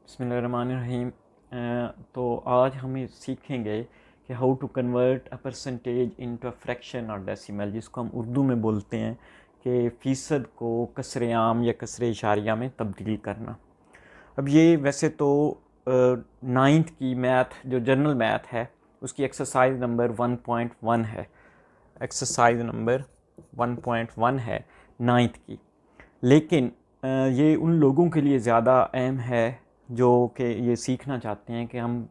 बिस्मिल्लाहिर्रहमानिर्रहीम। तो आज हम ये सीखेंगे कि how to convert a percentage into a fraction और डेसिमल, जिसको हम उर्दू में बोलते हैं कि फ़ीसद को कसरे आम या कसरे इशारिया में तब्दील करना। अब ये वैसे तो नाइन्थ की मैथ जो जनरल मैथ है उसकी एक्सरसाइज नंबर 1.1 है। एक्सरसाइज नंबर 1.1 है नाइन्थ की, लेकिन ये उन लोगों के लिए ज़्यादा अहम है जो कि ये सीखना चाहते हैं कि हम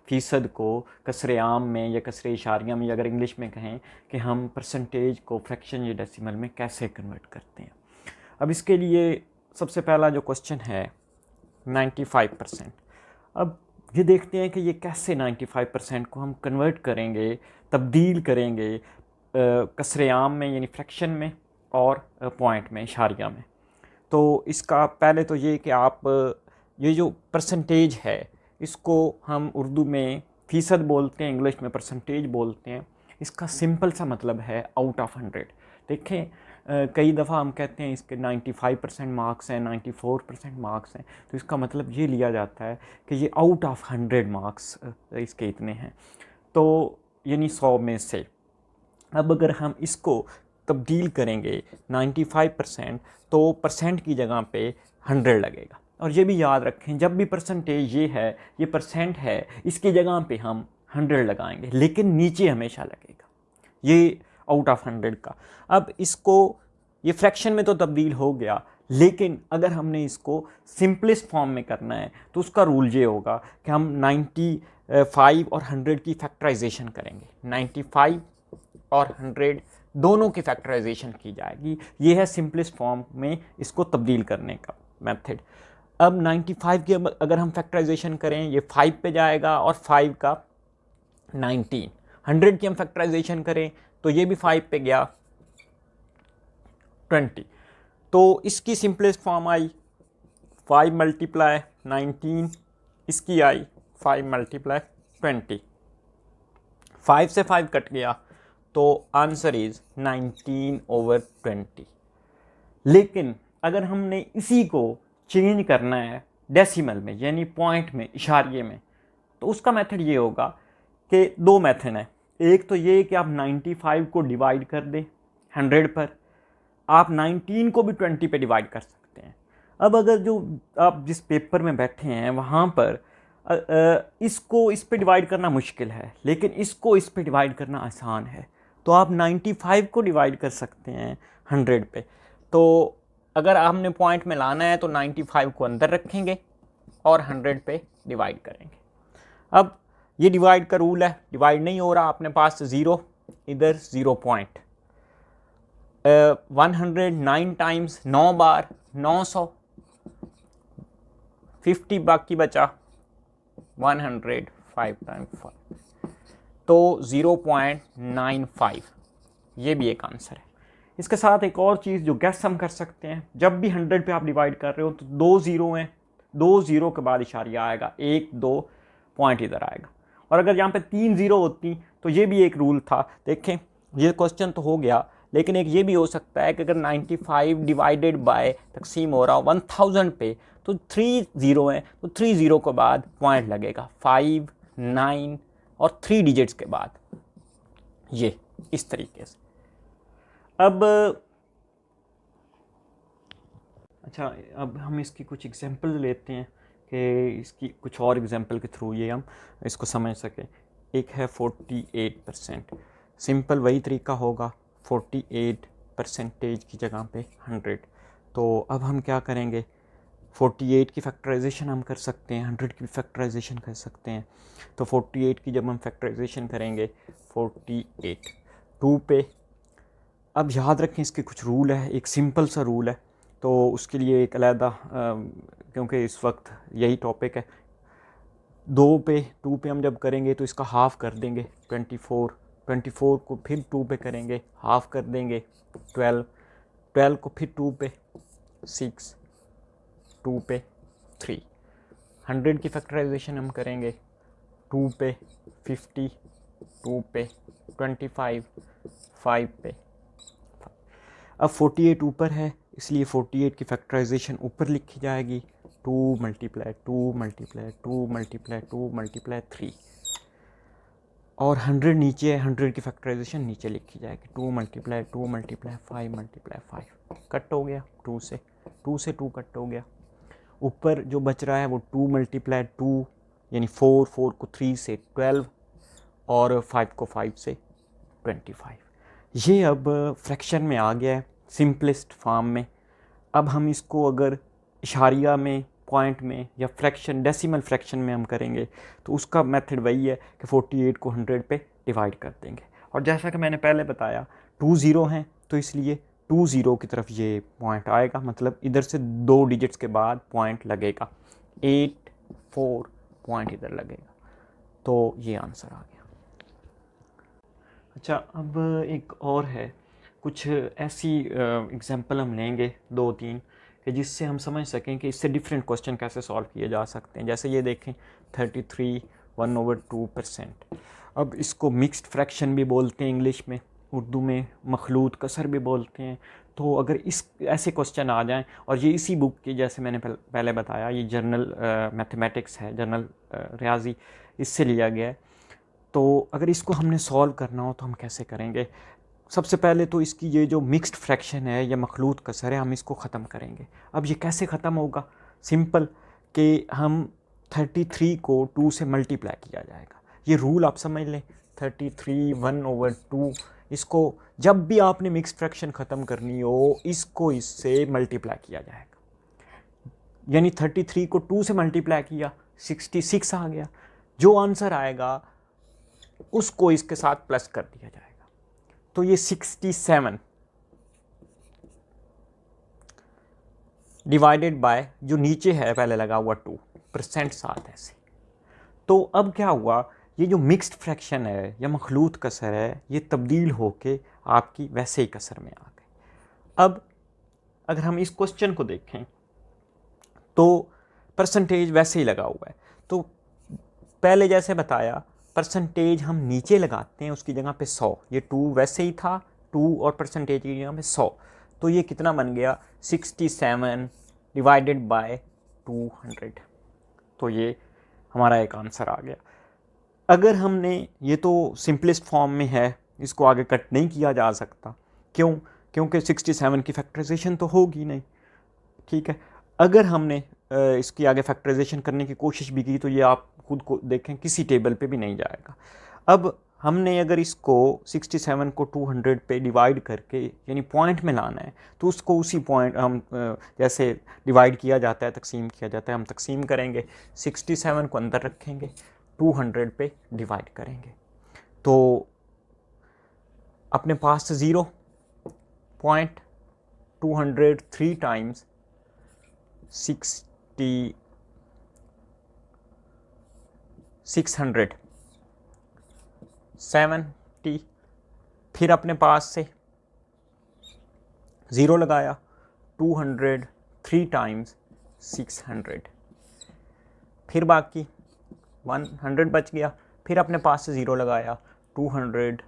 फ़ीसद को कसरे आम में या कसरे इशारिया में, या अगर इंग्लिश में कहें कि हम परसेंटेज को फ्रैक्शन या डेसिमल में कैसे कन्वर्ट करते हैं। अब इसके लिए सबसे पहला जो क्वेश्चन है 95%। अब ये देखते हैं कि ये कैसे 95% को हम कन्वर्ट करेंगे, तब्दील करेंगे कसरे आम में यानी फ्रैक्शन में और पॉइंट में, इशारिया में। तो इसका पहले तो ये कि आप ये जो परसेंटेज है इसको हम उर्दू में फ़ीसद बोलते हैं, इंग्लिश में परसेंटेज बोलते हैं। इसका सिंपल सा मतलब है आउट ऑफ 100। देखें कई दफ़ा हम कहते हैं इसके 95% मार्क्स हैं, 94% मार्क्स हैं, तो इसका मतलब ये लिया जाता है कि ये आउट ऑफ 100 मार्क्स इसके इतने हैं, तो यानी 100 में से। अब अगर हम इसको तब्दील करेंगे 95%, तो परसेंट की जगह पे 100 लगेगा। और ये भी याद रखें, जब भी परसेंटेज ये है, ये परसेंट है, इसकी जगह पे हम 100 लगाएंगे, लेकिन नीचे हमेशा लगेगा ये आउट ऑफ 100 का। अब इसको ये फ्रैक्शन में तो तब्दील हो गया, लेकिन अगर हमने इसको सिंपलेस्ट फॉर्म में करना है तो उसका रूल ये होगा कि हम 95 और 100 की फैक्टराइजेशन करेंगे। 95 और 100 दोनों की फैक्टराइजेशन की जाएगी। ये है सिंपलेस्ट फॉर्म में इसको तब्दील करने का मेथड। अब 95 की अगर हम फैक्टराइजेशन करें, ये 5 पे जाएगा और 5 का 19। 100 की हम फैक्टराइजेशन करें तो ये भी 5 पे गया, 20। तो इसकी सिंपलेस्ट फॉर्म आई 5 मल्टीप्लाई 19, इसकी आई 5 मल्टीप्लाई 20। 5 से 5 कट गया तो आंसर इज 19/20। लेकिन अगर हमने इसी को चेंज करना है डेसिमल में यानी पॉइंट में, इशारिये में, तो उसका मेथड ये होगा कि दो मेथड हैं। एक तो ये कि आप 95 को डिवाइड कर दें 100 पर, आप 19 को भी 20 पे डिवाइड कर सकते हैं। अब अगर जो आप जिस पेपर में बैठे हैं वहाँ पर इसको इस पे डिवाइड करना मुश्किल है, लेकिन इसको इस पे डिवाइड करना आसान है, तो आप 95 को डिवाइड कर सकते हैं 100 पे। तो अगर आपने पॉइंट में लाना है तो 95 को अंदर रखेंगे और 100 पे डिवाइड करेंगे। अब ये डिवाइड का रूल है, डिवाइड नहीं हो रहा, अपने पास 0, इधर 0 पॉइंट। 109 टाइम्स 9 बार 900, 50 बाकी बचा 105 टाइम्स 5, तो 0.95। ये भी एक आंसर है। इसके साथ एक और चीज़ जो गैस हम कर सकते हैं, जब भी 100 पे आप डिवाइड कर रहे हो तो 2 0 हैं, 2 0 के बाद इशारिया आएगा, 1 2 पॉइंट इधर आएगा। और अगर यहाँ पे 3 0 होती तो ये भी एक रूल था। देखें ये क्वेश्चन तो हो गया, लेकिन एक ये भी हो सकता है कि अगर 95 डिवाइडेड बाय तकसीम हो रहा हो 1000 पे, तो 3 0 हैं, तो 3 0 के बाद पॉइंट लगेगा 5 9 और 3 डिजिट्स के बाद, ये इस तरीके से। अब अच्छा, अब हम इसकी कुछ एग्जांपल लेते हैं कि इसकी कुछ और एग्जांपल के थ्रू ये हम इसको समझ सकें। एक है 48%। सिंपल वही तरीका होगा, 48 परसेंटेज की जगह पे 100। तो अब हम क्या करेंगे, 48 की फैक्टराइजेशन हम कर सकते हैं, 100 की फैक्टराइजेशन कर सकते हैं। तो 48 की जब हम फैक्टराइजेशन करेंगे 48 2 पे, अब याद रखें इसके कुछ रूल है, एक सिंपल सा रूल है, तो उसके लिए एक अलहदा, क्योंकि इस वक्त यही टॉपिक है। 2 पे हम जब करेंगे तो इसका हाफ़ कर देंगे 24 को फिर 2 पे करेंगे, हाफ़ कर देंगे 12 को फिर 2 पे 6, 2 पे 3। 100 की फैक्टराइजेशन हम करेंगे 2 पे 50, 2 पे 25, 5 पे। अब 48 ऊपर है, इसलिए 48 की फैक्टराइजेशन ऊपर लिखी जाएगी 2 मल्टीप्लाई 2 मल्टीप्लाई 2 मल्टीप्लाई 2 मल्टीप्लाई 3, और 100 नीचे है, 100 की फैक्टराइजेशन नीचे लिखी जाएगी, 2 मल्टीप्लाई 2 मल्टीप्लाई 5 मल्टीप्लाई 5, कट हो गया 2 से 2 कट हो गया। ऊपर जो बच रहा है वो 2 मल्टीप्लाई 2 यानी 4 को 3 से 12 और 5 को 5 से 25। ये अब फ्रैक्शन में आ गया है, सिंपलेस्ट फॉर्म में। अब हम इसको अगर इशारिया में, पॉइंट में या फ्रैक्शन, डेसिमल फ्रैक्शन में हम करेंगे तो उसका मेथड वही है कि 48 को 100 पे डिवाइड कर देंगे। और जैसा कि मैंने पहले बताया 2 ज़ीरो हैं तो इसलिए 2 ज़ीरो की तरफ ये पॉइंट आएगा, मतलब इधर से 2 डिजिट्स के बाद पॉइंट लगेगा, 8 4 पॉइंट इधर लगेगा, तो ये आंसर आ गया। अच्छा, अब एक और है, कुछ ऐसी एग्जांपल हम लेंगे 2-3 कि जिससे हम समझ सकें कि इससे डिफरेंट क्वेश्चन कैसे सॉल्व किए जा सकते हैं। जैसे ये देखें 33 1/2%। अब इसको मिक्स्ड फ्रैक्शन भी बोलते हैं इंग्लिश में, उर्दू में मखलूत कसर भी बोलते हैं। तो अगर इस ऐसे क्वेश्चन आ जाएं, और ये इसी बुक की, जैसे मैंने पहले बताया, ये जर्नल मैथमेटिक्स है, जर्नल रियाजी, इससे लिया गया है। तो अगर इसको हमने सॉल्व करना हो तो हम कैसे करेंगे? सबसे पहले तो इसकी ये जो मिक्स्ड फ्रैक्शन है या मखलूत कसर है, हम इसको ख़त्म करेंगे। अब ये कैसे ख़त्म होगा? सिंपल, कि हम 33 को 2 से मल्टीप्लाई किया जाएगा। ये रूल आप समझ लें, 33 1/2। इसको जब भी आपने मिक्स्ड फ्रैक्शन ख़त्म करनी हो, इसको इससे मल्टीप्लाई किया जाएगा। यानी 33 को 2 से मल्टीप्लाई किया, 66 आ गया। जो आंसर आएगा उसको इसके साथ प्लस कर दिया जाएगा। तो ये 67 डिवाइडेड बाय जो नीचे है पहले लगा हुआ 2% साथ ऐसे। तो अब क्या हुआ, ये जो मिक्स्ड फ्रैक्शन है या मखलूत कसर है, ये तब्दील होके आपकी वैसे ही कसर में आ गई। अब अगर हम इस क्वेश्चन को देखें तो परसेंटेज वैसे ही लगा हुआ है। तो पहले जैसे बताया, परसेंटेज हम नीचे लगाते हैं, उसकी जगह पे 100। ये 2 वैसे ही था, 2 और परसेंटेज की जगह पे 100। तो ये कितना बन गया, 67 डिवाइडेड बाय 200। तो ये हमारा एक आंसर आ गया। अगर हमने, ये तो सिंपलेस्ट फॉर्म में है, इसको आगे कट नहीं किया जा सकता। क्यों? क्योंकि 67 की फैक्टराइजेशन तो होगी नहीं। ठीक है, अगर हमने इसकी आगे फैक्टराइजेशन करने की कोशिश भी की तो ये आप खुद को देखें, किसी टेबल पे भी नहीं जाएगा। अब हमने अगर इसको 67 को 200 पे डिवाइड करके यानी पॉइंट में लाना है, तो उसको उसी पॉइंट हम जैसे डिवाइड किया जाता है, तकसीम किया जाता है, हम तकसीम करेंगे, 67 को अंदर रखेंगे, 200 पे डिवाइड करेंगे। तो अपने पास 0 पॉइंट 200 3 टाइम्स 600, फिर अपने पास से 0 लगाया, 200 3 टाइम्स 600, फिर बाकी 100 बच गया, फिर अपने पास से 0 लगाया, 200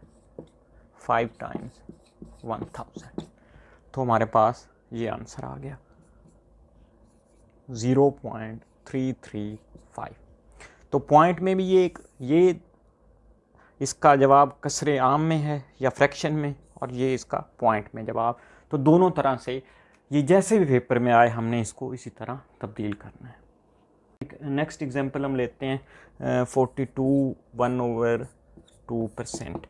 5 टाइम्स 1000। तो हमारे पास ये आंसर आ गया 0.335। तो पॉइंट में भी ये इसका जवाब कसरे आम में है या फ्रैक्शन में, और ये इसका पॉइंट में जवाब। तो दोनों तरह से ये जैसे भी पेपर में आए, हमने इसको इसी तरह तब्दील करना है। नेक्स्ट एग्जांपल हम लेते हैं 42 1/2%।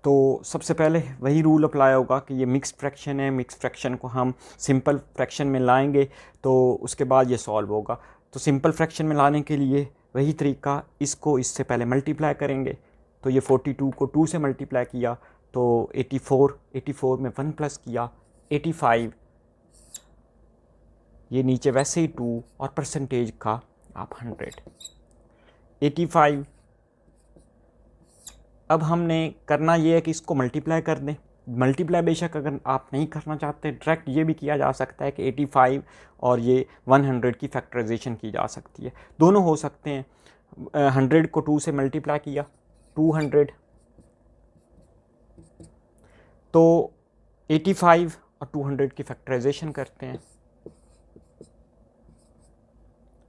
तो सबसे पहले वही रूल अप्लाई होगा कि ये मिक्स्ड फ्रैक्शन है, मिक्स्ड फ्रैक्शन को हम सिंपल फ्रैक्शन में लाएंगे तो उसके बाद ये सॉल्व होगा। तो सिंपल फ्रैक्शन में लाने के लिए वही तरीका, इसको इससे पहले मल्टीप्लाई करेंगे। तो ये 42 को 2 से मल्टीप्लाई किया तो 84 में 1 प्लस किया 85, ये नीचे वैसे ही 2 और परसेंटेज का आप 100, 85। अब हमने करना ये है कि इसको मल्टीप्लाई कर दें। मल्टीप्लाई बेशक अगर आप नहीं करना चाहते, डायरेक्ट ये भी किया जा सकता है कि 85 और ये 100 की फैक्टराइजेशन की जा सकती है, दोनों हो सकते हैं। 100 को 2 से मल्टीप्लाई किया 200, तो 85 और 200 की फैक्टराइजेशन करते हैं,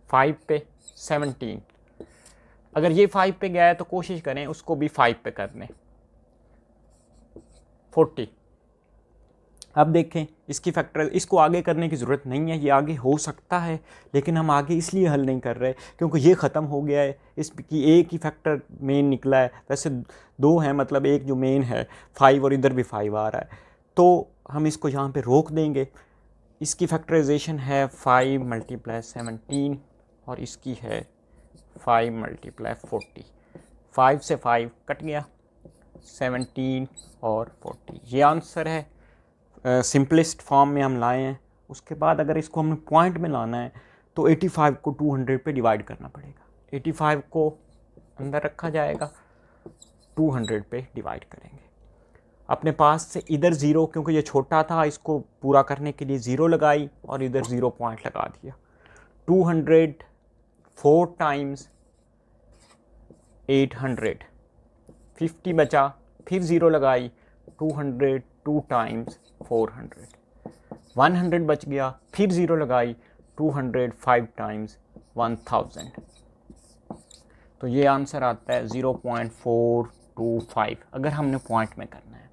5 पे 17, अगर ये 5 पे गया है तो कोशिश करें उसको भी 5 पे कर लें, 40। अब देखें इसकी फैक्टर, इसको आगे करने की ज़रूरत नहीं है, ये आगे हो सकता है लेकिन हम आगे इसलिए हल नहीं कर रहे क्योंकि ये ख़त्म हो गया है, इसकी एक ही फैक्टर मेन निकला है, वैसे दो हैं, मतलब एक जो मेन है 5 और इधर भी 5 आ रहा है, तो हम इसको यहाँ पे रोक देंगे। इसकी फैक्टराइजेशन है 5 × 17 और इसकी है 5 × 40, 5 से 5 कट गया, 17 और 40, ये आंसर है। सिंपलेस्ट फॉर्म में हम लाए हैं। उसके बाद अगर इसको हमें पॉइंट में लाना है तो 85 को 200 पे डिवाइड करना पड़ेगा, 85 को अंदर रखा जाएगा, 200 पे डिवाइड करेंगे। अपने पास से इधर ज़ीरो, क्योंकि ये छोटा था, इसको पूरा करने के लिए ज़ीरो लगाई और इधर 0 पॉइंट लगा दिया। 200 4 टाइम्स 800, 50 बचा, फिर 0 लगाई, 200 2 टाइम्स 400, 100 बच गया, फिर 0 लगाई, 200 5 टाइम्स 1000। तो ये आंसर आता है 0.425 अगर हमने पॉइंट में करना है।